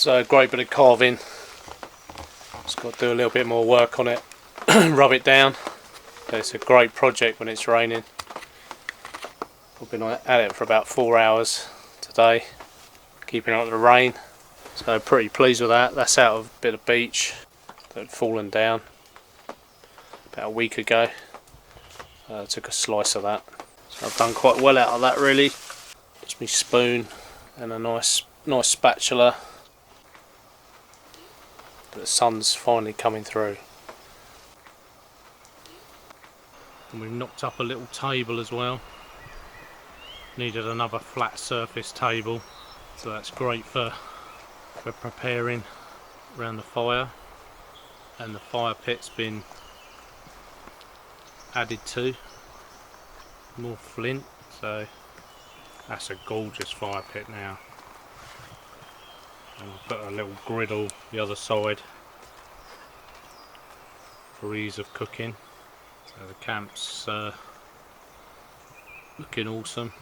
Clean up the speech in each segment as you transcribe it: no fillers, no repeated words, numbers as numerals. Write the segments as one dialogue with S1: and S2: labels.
S1: So a great bit of carving. Just got to do a little bit more work on it, rub it down. But it's a great project when it's raining. I've been at it for about 4 hours today, keeping out the rain. So pretty pleased with that. That's out of a bit of beach that had fallen down about a week ago. I took a slice of that. So I've done quite well out of that really. Just my spoon and a nice spatula. The sun's finally coming through. And we've knocked up a little table as well. Needed another flat surface table, so that's great for preparing around the fire. And the fire pit's been added to, more flint, so that's a gorgeous fire pit now. And we'll put a little griddle the other side for ease of cooking. So the camp's looking awesome.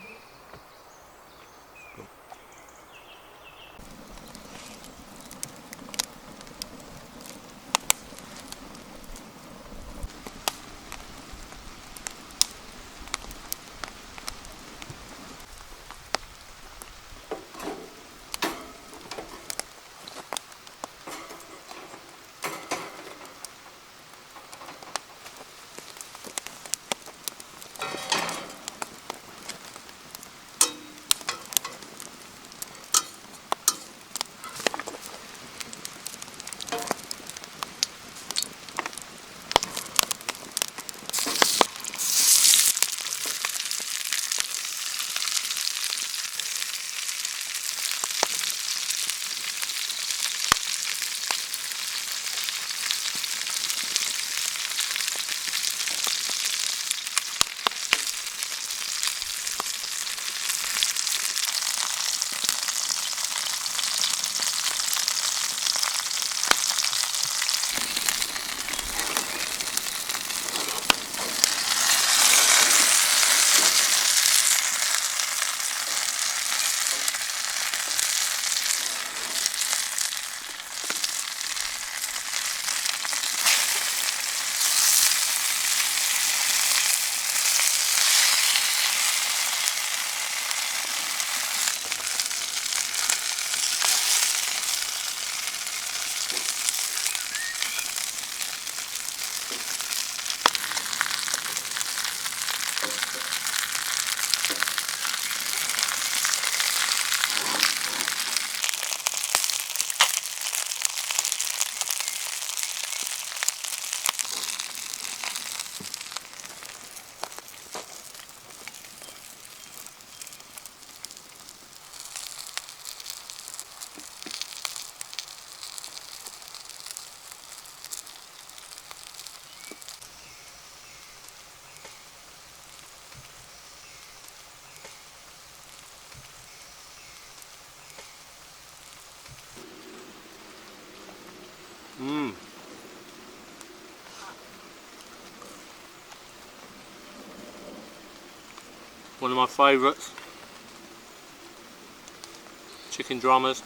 S1: One of my favourites. Chicken drummers.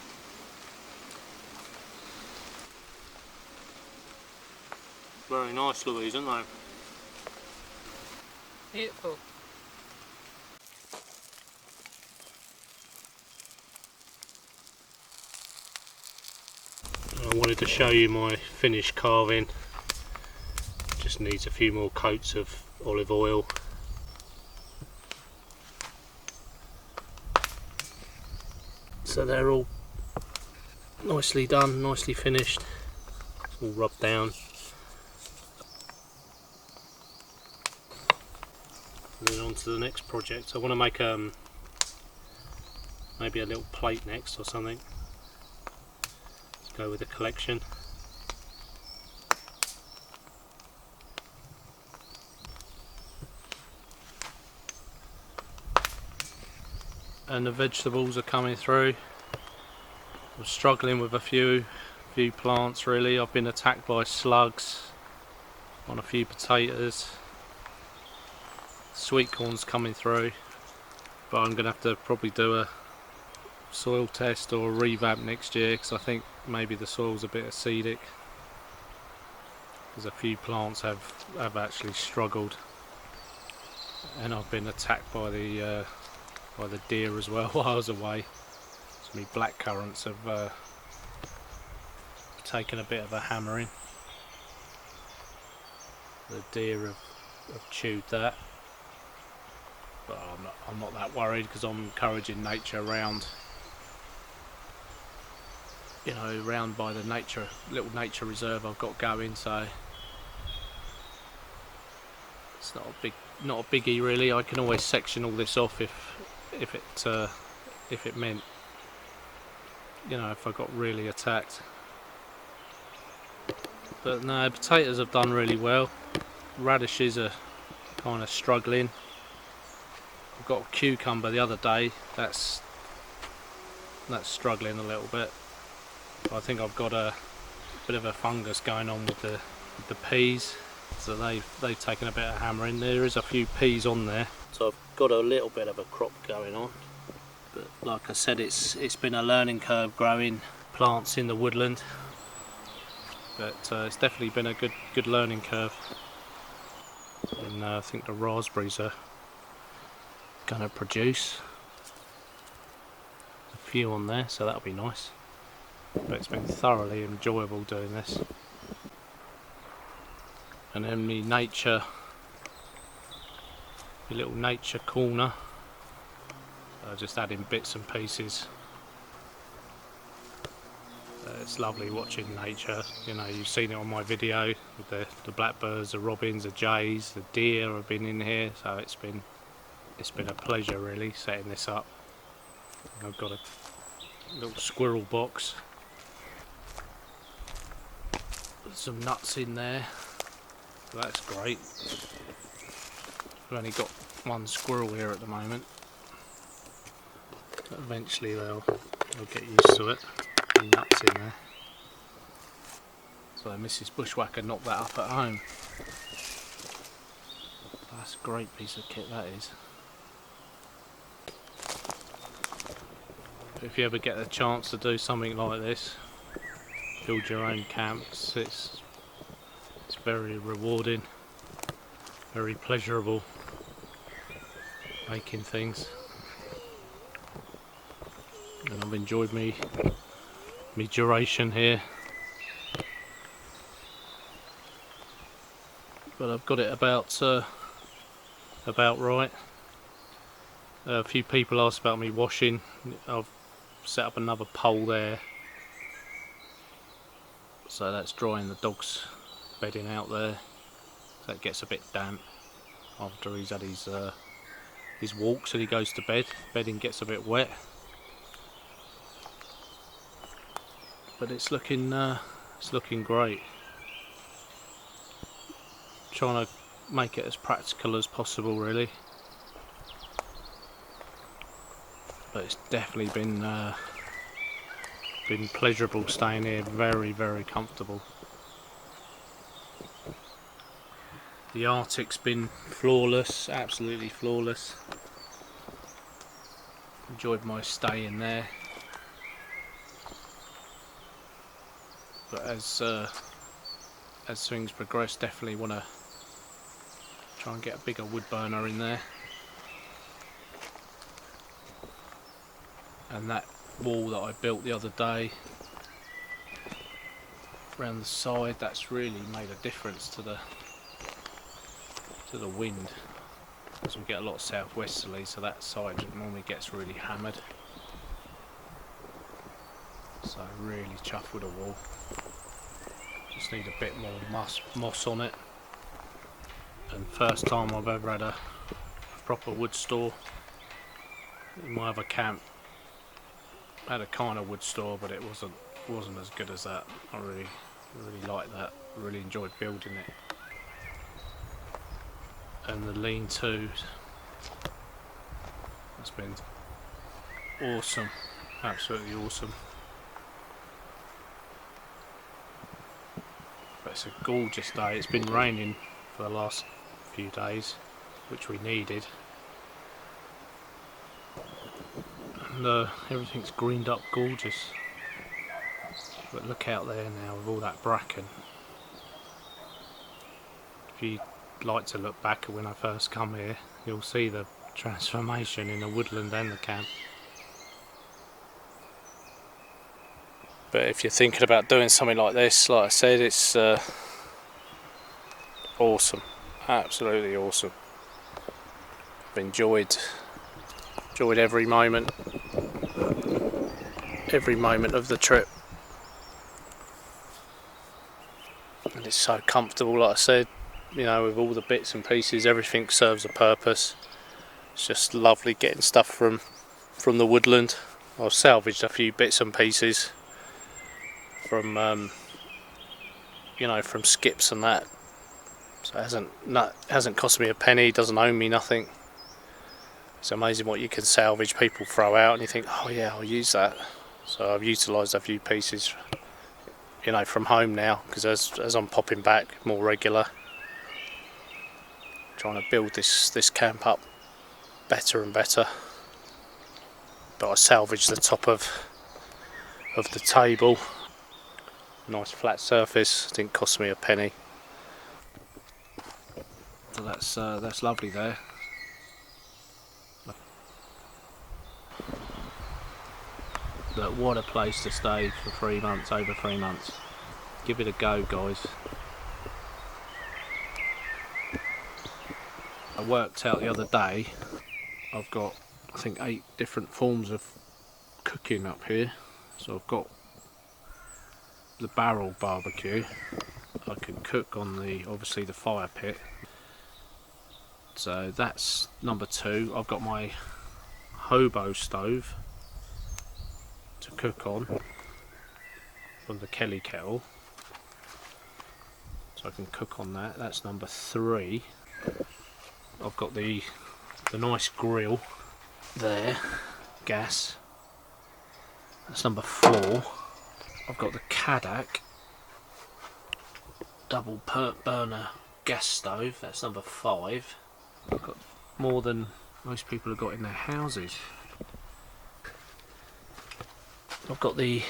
S1: Very nice, Louise, aren't they?
S2: Beautiful.
S1: I wanted to show you my finished carving. Just needs a few more coats of olive oil. So they're all nicely done, nicely finished. It's all rubbed down. And then on to the next project. I want to make maybe a little plate next or something. Let's go with the collection. And the vegetables are coming through. I'm struggling with a few plants really. I've been attacked by slugs on a few potatoes. Sweet corn's coming through, but I'm gonna have to probably do a soil test or a revamp next year, because I think maybe the soil's a bit acidic. Because a few plants have actually struggled, and I've been attacked by the deer as well while I was away. So my blackcurrants have taken a bit of a hammering. The deer have chewed that, but I'm not that worried, because I'm encouraging nature around, around by the little nature reserve I've got going. So it's not a biggie really. I can always section all this off if it meant, if I got really attacked. But no, potatoes have done really well. Radishes are kind of struggling. I've got a cucumber the other day that's struggling a little bit. I think I've got a bit of a fungus going on with the peas, so they've taken a bit of hammering. There is a few peas on there, so I've got a little bit of a crop going on. But like I said, it's been a learning curve growing plants in the woodland. But it's definitely been a good learning curve. And I think the raspberries are going to produce a few on there, so that'll be nice. But it's been thoroughly enjoyable doing this. And then my little nature corner, just adding bits and pieces. It's lovely watching nature. You've seen it on my video with the blackbirds, the robins, the jays, the deer have been in here. So it's been a pleasure really setting this up. I've got a little squirrel box, some nuts in there, so that's great. We've only got one squirrel here at the moment, but eventually they'll get used to it. Nuts in there. So Mrs. Bushwhacker knocked that up at home. That's a great piece of kit, that is. If you ever get a chance to do something like this, build your own camps, it's very rewarding, very pleasurable making things. And I've enjoyed me duration here, but I've got it about right. A few people asked about me washing. I've set up another pole there, so that's drying the dog's bedding out there. So it gets a bit damp after he's had his walks and he goes to bed. Bedding gets a bit wet. But it's looking great. Trying to make it as practical as possible really. But it's definitely been pleasurable staying here, very, very comfortable. The Arctic's been flawless, absolutely flawless. Enjoyed my stay in there. But as things progress, definitely want to try and get a bigger wood burner in there. And that wall that I built the other day around the side, that's really made a difference to the wind, because we get a lot of southwesterly, so that side normally gets really hammered. So really chuffed with the wall. Just need a bit more moss on it. And first time I've ever had a proper wood store. In my other camp I had a kind of wood store, but it wasn't as good as that. I really liked that. Really enjoyed building it. And the lean-to, that's been awesome, absolutely awesome. But it's a gorgeous day. It's been raining for the last few days, which we needed. and everything's greened up gorgeous. But look out there now with all that bracken. If you like to look back at when I first come here, you'll see the transformation in the woodland and the camp. But if you're thinking about doing something like this, like I said, it's awesome, absolutely awesome. I've enjoyed every moment of the trip, and it's so comfortable. Like I said, you know, with all the bits and pieces, everything serves a purpose. It's just lovely getting stuff from the woodland. I've salvaged a few bits and pieces from you know, from skips and that, so it hasn't cost me a penny, doesn't owe me nothing. It's amazing what you can salvage, people throw out and you think, oh yeah, I'll use that. So I've utilised a few pieces, you know, from home now, because as I'm popping back more regular, trying to build this camp up better and better. But I salvaged the top of the table. Nice flat surface, didn't cost me a penny. So that's lovely there. But what a place to stay for 3 months, over 3 months. Give it a go, guys. I worked out the other day, I've got, I think, 8 different forms of cooking up here. So I've got the barrel barbecue. I can cook on obviously the fire pit. So that's number 2. I've got my hobo stove to cook on from the Kelly kettle, so I can cook on that. That's number 3. I've got the nice grill there, gas. That's number 4. I've got the Kadak double burner gas stove. That's number 5. I've got more than most people have got in their houses. I've got the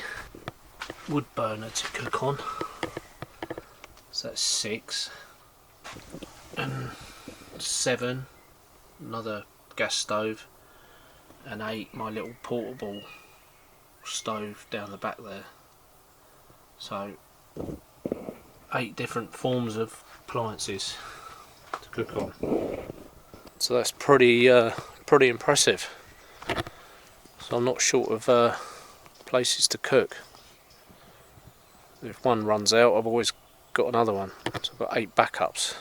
S1: wood burner to cook on, so that's 6, and 7, another gas stove, and 8, my little portable stove down the back there. So 8 different forms of appliances to cook on. So that's pretty impressive. So I'm not short of places to cook. If one runs out, I've always got another one. So I've got 8 backups,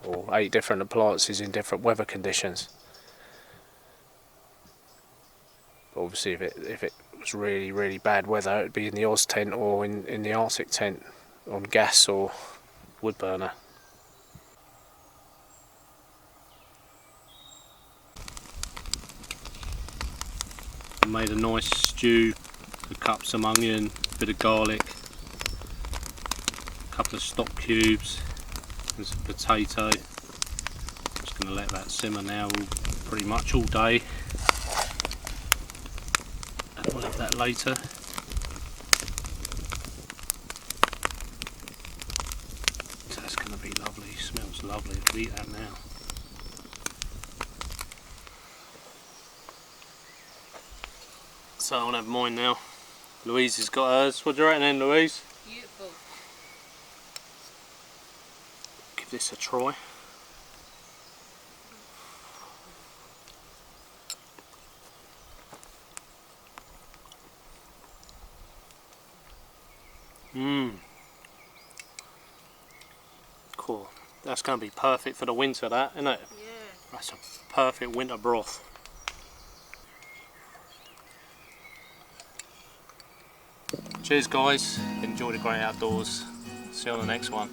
S1: or 8 different appliances in different weather conditions. But obviously if it was really bad weather, it'd be in the Oz tent or in the Arctic tent on gas or wood burner. I made a nice stew. Cook up some onion, bit of garlic, a couple of stock cubes and some potato. Just going to let that simmer now pretty much all day, and we'll have that later. So that's going to be lovely, smells lovely. I'll eat that now. So I'll have mine now. Louise has got hers. What do you reckon then, Louise?
S2: Beautiful.
S1: Give this a try. Cool. That's going to be perfect for the winter, that, isn't it?
S2: Yeah.
S1: That's a perfect winter broth. Cheers guys, enjoy the great outdoors. See you on the next one.